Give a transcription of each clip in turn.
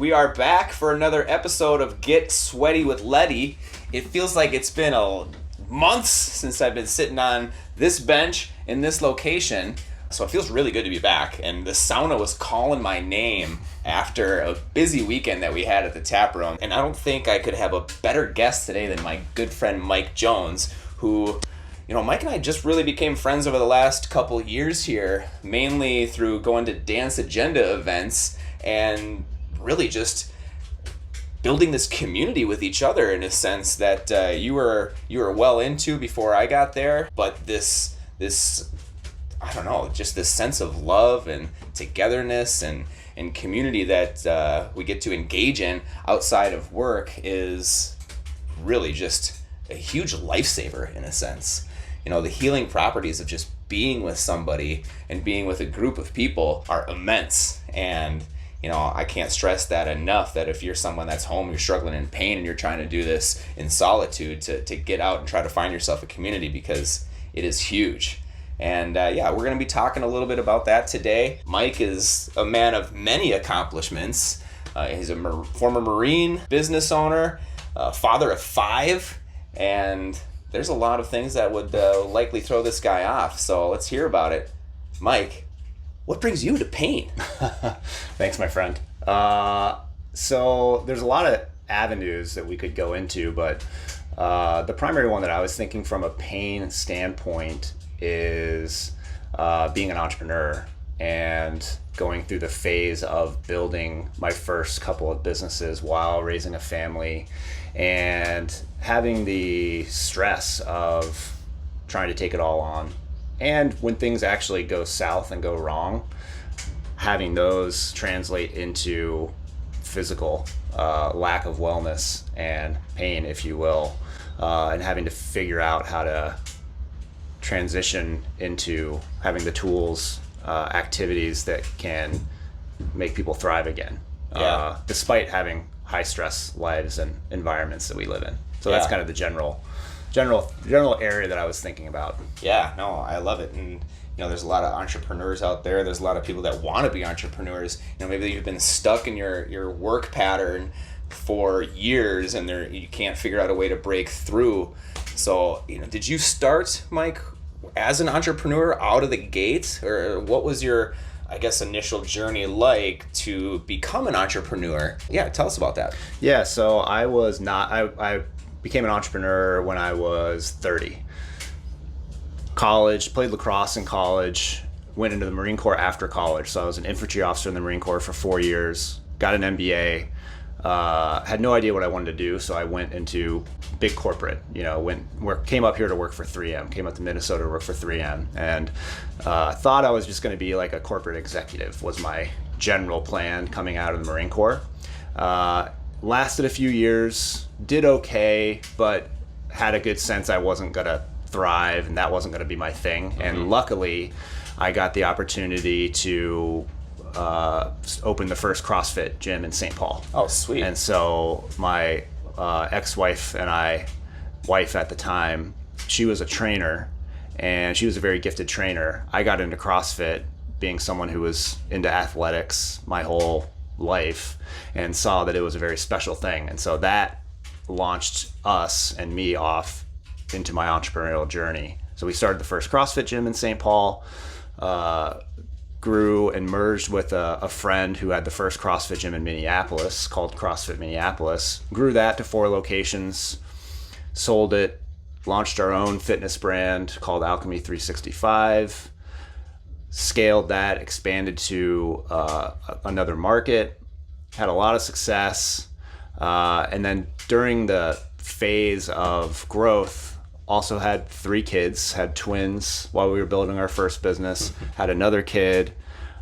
We are back for another episode of Get Sweaty with Leddy. It feels like it's been months since I've been sitting on this bench in this location. So it feels really good to be back. And the sauna was calling my name after a busy weekend that we had at the tap room. And I don't think I could have a better guest today than my good friend Mike Jones, who, Mike and I just really became friends over the last couple years here, mainly through going to Dance Agenda events and really just building this community with each other in a sense that you were well into before I got there. But this I don't know, just this sense of love and togetherness and community that we get to engage in outside of work is really just a huge lifesaver in a sense. The healing properties of just being with somebody and being with a group of people are immense. And I can't stress that enough, that if you're someone that's home, you're struggling in pain, and you're trying to do this in solitude, to get out and try to find yourself a community, because it is huge. And we're going to be talking a little bit about that today. Mike is a man of many accomplishments. He's a former Marine, business owner, father of 5, and there's a lot of things that would likely throw this guy off. So let's hear about it. Mike, what brings you to pain? Thanks, my friend. So there's a lot of avenues that we could go into, but the primary one that I was thinking from a pain standpoint is being an entrepreneur and going through the phase of building my first couple of businesses while raising a family and having the stress of trying to take it all on. And when things actually go south and go wrong, having those translate into physical lack of wellness and pain, if you will, and having to figure out how to transition into having the tools, activities that can make people thrive again, despite having high stress lives and environments that we live in. So that's kind of the general area that I was thinking about. Yeah, no, I love it. And there's a lot of entrepreneurs out there. There's a lot of people that want to be entrepreneurs. Maybe you've been stuck in your work pattern for years and you can't figure out a way to break through. So, did you start, Mike, as an entrepreneur out of the gate, or what was your, I guess, initial journey like to become an entrepreneur? Yeah, tell us about that. Yeah, so I became an entrepreneur when I was 30. College, played lacrosse in college, went into the Marine Corps after college. So I was an infantry officer in the Marine Corps for 4 years, got an MBA, had no idea what I wanted to do. So I went into big corporate, came up here to work for 3M, came up to Minnesota to work for 3M, and thought I was just going to be like a corporate executive was my general plan coming out of the Marine Corps. Lasted a few years, did okay, but had a good sense I wasn't going to thrive and that wasn't going to be my thing. Mm-hmm. And luckily, I got the opportunity to open the first CrossFit gym in St. Paul. Oh, sweet. And so my ex-wife and wife at the time, she was a trainer, and she was a very gifted trainer. I got into CrossFit being someone who was into athletics my whole life and saw that it was a very special thing. And so that launched us and me off into my entrepreneurial journey. So we started the first CrossFit gym in St. Paul, grew and merged with a friend who had the first CrossFit gym in Minneapolis called CrossFit Minneapolis, grew that to 4 locations, sold it, launched our own fitness brand called Alchemy 365, scaled that, expanded to another market, had a lot of success, and then during the phase of growth, also had 3 kids, had twins while we were building our first business, had another kid,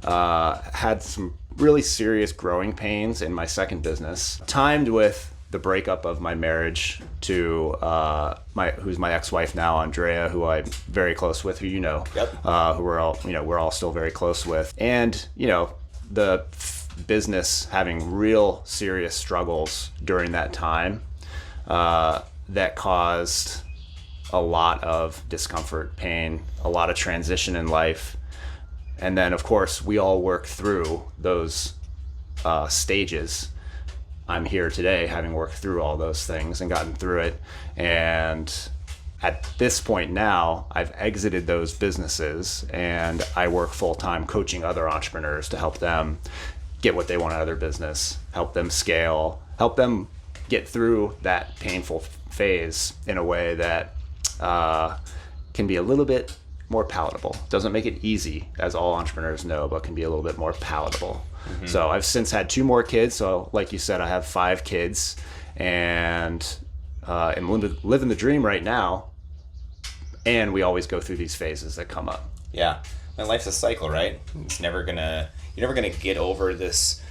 had some really serious growing pains in my second business, timed with the breakup of my marriage to who's my ex-wife now, Andrea, who I'm very close with, who Yep. Who we're all still very close with, and the business having real serious struggles during that time that caused a lot of discomfort, pain, a lot of transition in life. And then, of course, we all work through those stages. I'm here today, having worked through all those things and gotten through it. And at this point now, I've exited those businesses and I work full-time coaching other entrepreneurs to help them get what they want out of their business, help them scale, help them get through that painful phase in a way that can be a little bit more palatable. Doesn't make it easy, as all entrepreneurs know, but can be a little bit more palatable. Mm-hmm. So I've since had 2 more kids. So like you said, I have 5 kids and I'm living the dream right now. And we always go through these phases that come up. Yeah. And life's a cycle, right? You're never gonna get over this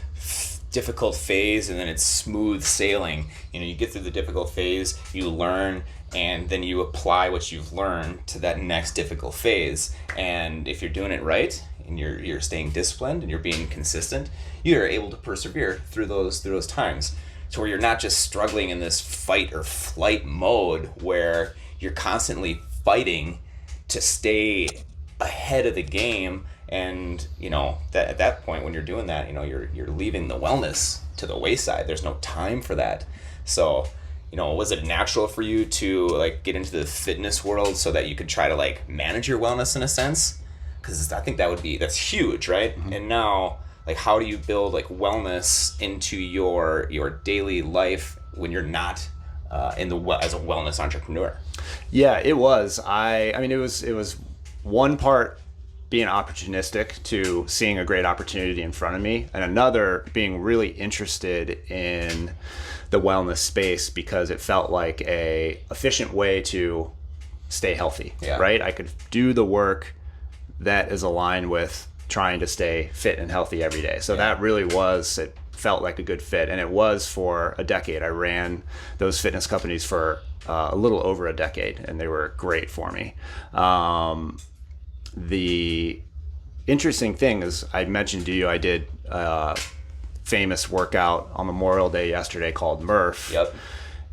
difficult phase and then it's smooth sailing. You get through the difficult phase, you learn, and then you apply what you've learned to that next difficult phase. And if you're doing it right and you're staying disciplined and you're being consistent, you're able to persevere through those times. So where you're not just struggling in this fight or flight mode where you're constantly fighting to stay ahead of the game. And that at that point when you're doing that, you're leaving the wellness to the wayside. There's no time for that. So was it natural for you to get into the fitness world so that you could try to manage your wellness in a sense? Because I think that's huge, right? Mm-hmm. And now how do you build wellness into your daily life when you're not as a wellness entrepreneur? Yeah, it was. It was one part being opportunistic to seeing a great opportunity in front of me, and another being really interested in the wellness space because it felt like a efficient way to stay healthy, right? I could do the work that is aligned with trying to stay fit and healthy every day. So that really it felt like a good fit, and it was for a decade. I ran those fitness companies for a little over a decade, and they were great for me. The interesting thing is, I mentioned to you, I did a famous workout on Memorial Day yesterday called Murph. Yep.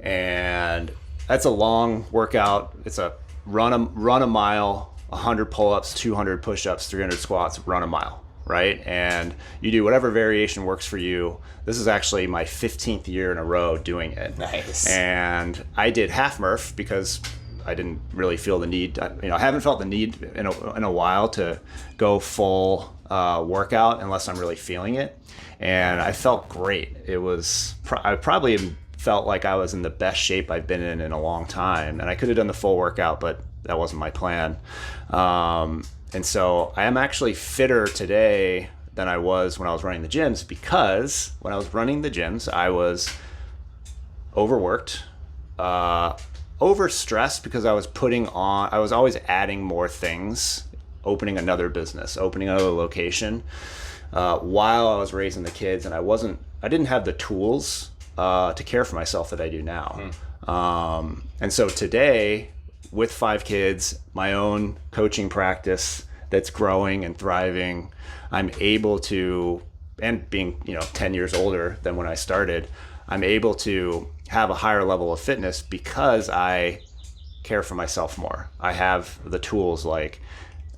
And that's a long workout. It's a run a mile, 100 pull-ups, 200 push-ups, 300 squats, run a mile, right? And you do whatever variation works for you. This is actually my 15th year in a row doing it. Nice. And I did half Murph because I didn't really feel the need. I haven't felt the need in a while to go full workout unless I'm really feeling it. And I felt great. It was, I probably felt like I was in the best shape I've been in a long time. And I could have done the full workout, but that wasn't my plan. And so I am actually fitter today than I was when I was running the gyms, because when I was running the gyms, I was overworked, overstressed because I was always adding more things, opening another business, opening another location, while I was raising the kids, and I didn't have the tools to care for myself that I do now. And so today, with 5 kids, my own coaching practice that's growing and thriving, I'm able to, and being 10 years older than when I started, I'm able to have a higher level of fitness because I care for myself more. I have the tools like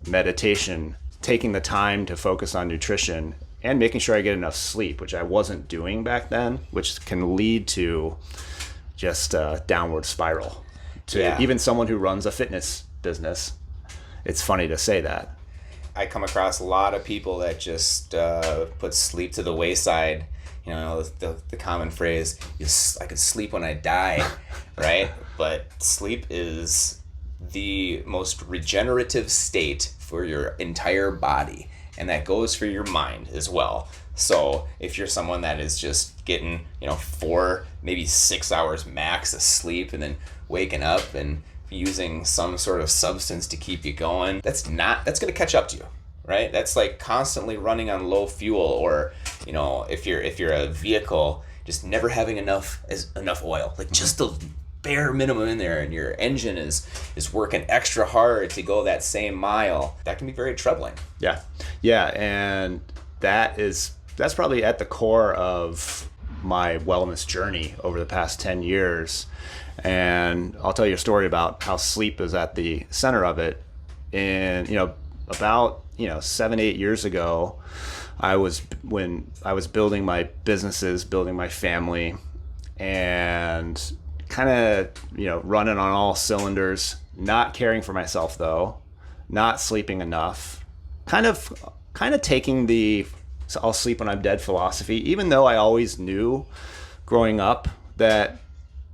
meditation, taking the time to focus on nutrition, and making sure I get enough sleep, which I wasn't doing back then, which can lead to just a downward spiral. Even someone who runs a fitness business, it's funny to say that. I come across a lot of people that just put sleep to the wayside. The common phrase, I could sleep when I die, right? But sleep is the most regenerative state for your entire body, and that goes for your mind as well. So if you're someone that is just getting 4, maybe 6 hours max of sleep and then waking up and using some sort of substance to keep you going, that's going to catch up to you, right? That's like constantly running on low fuel, or if you're a vehicle, just never having enough oil, just the bare minimum in there, and your engine is working extra hard to go that same mile. That can be very troubling. Yeah, and that's probably at the core of my wellness journey over the past 10 years. And I'll tell you a story about how sleep is at the center of it. And about 7-8 years ago, when I was building my businesses, building my family, and kind of, running on all cylinders, not caring for myself though, not sleeping enough, kind of taking the I'll sleep when I'm dead philosophy, even though I always knew growing up that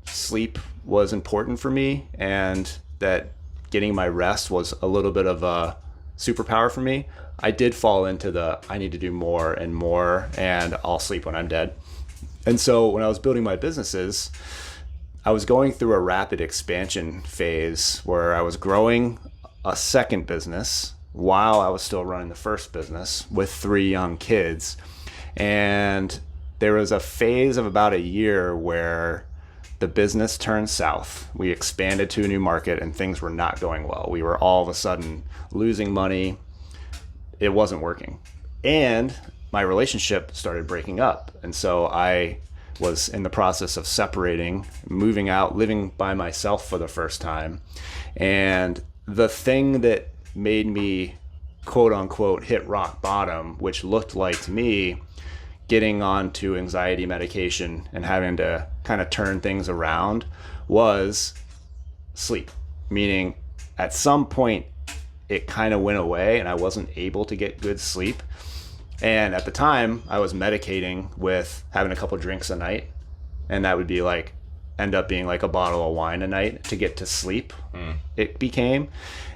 sleep was important for me and that getting my rest was a little bit of a superpower for me. I did fall into I need to do more and more, and I'll sleep when I'm dead. And so when I was building my businesses, I was going through a rapid expansion phase where I was growing a second business while I was still running the first business with 3 young kids. And there was a phase of about a year where the business turned south. We expanded to a new market and things were not going well. We were all of a sudden losing money. It wasn't working. And my relationship started breaking up. And so I was in the process of separating, moving out, living by myself for the first time. And the thing that made me, quote unquote, hit rock bottom, which looked like to me getting onto anxiety medication and having to kind of turn things around, was sleep. Meaning at some point it kind of went away and I wasn't able to get good sleep. And at the time I was medicating with having a couple drinks a night, and that would be end up being like a bottle of wine a night to get to sleep. It became,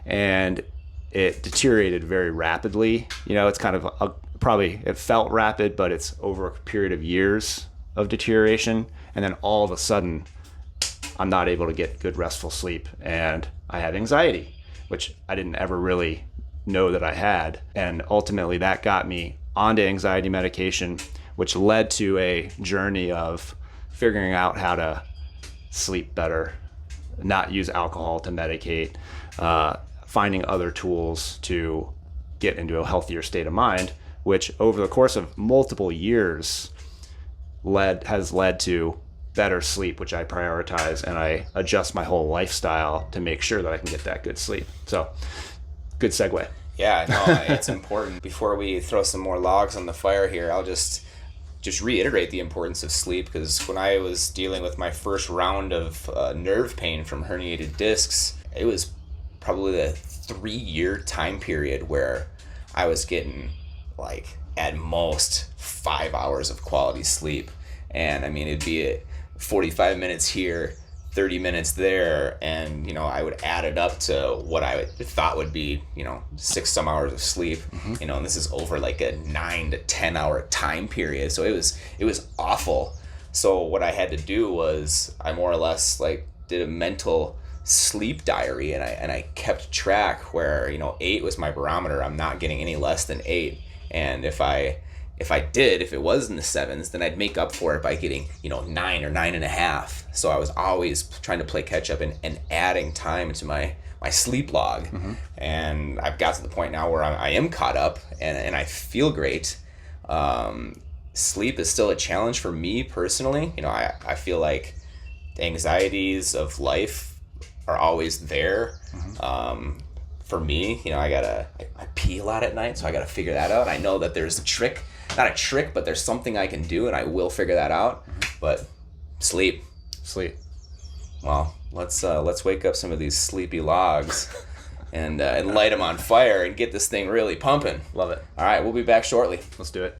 and it deteriorated very rapidly. It's kind of probably, it felt rapid, but it's over a period of years of deterioration. And then all of a sudden I'm not able to get good restful sleep, and I have anxiety, which I didn't ever really know that I had. And ultimately that got me onto anxiety medication, which led to a journey of figuring out how to sleep better, not use alcohol to medicate, finding other tools to get into a healthier state of mind, which over the course of multiple years has led to better sleep, which I prioritize, and I adjust my whole lifestyle to make sure that I can get that good sleep. So, good segue. Yeah, no, it's important. Before we throw some more logs on the fire here, I'll just reiterate the importance of sleep, because when I was dealing with my first round of nerve pain from herniated discs, it was probably a 3-year time period where I was getting at most 5 hours of quality sleep. And I mean, it'd be 45 minutes here, 30 minutes there, and I would add it up to what I thought would be 6 some hours of sleep. And this is over a 9 to 10 hour time period, so it was awful. So what I had to do was I more or less did a mental sleep diary, and I kept track where 8 was my barometer. I'm not getting any less than 8, and if it was in the 7s, then I'd make up for it by getting 9 or 9.5. So I was always trying to play catch up and adding time to my sleep log. And I've got to the point now where I am caught up and I feel great. Sleep is still a challenge for me personally. I feel like the anxieties of life are always there. For me, I pee a lot at night, so I gotta figure that out. I know that there's not a trick, but there's something I can do, and I will figure that out. But sleep. Well, let's wake up some of these sleepy logs and light them on fire and get this thing really pumping. Love it. All right, we'll be back shortly. Let's do it.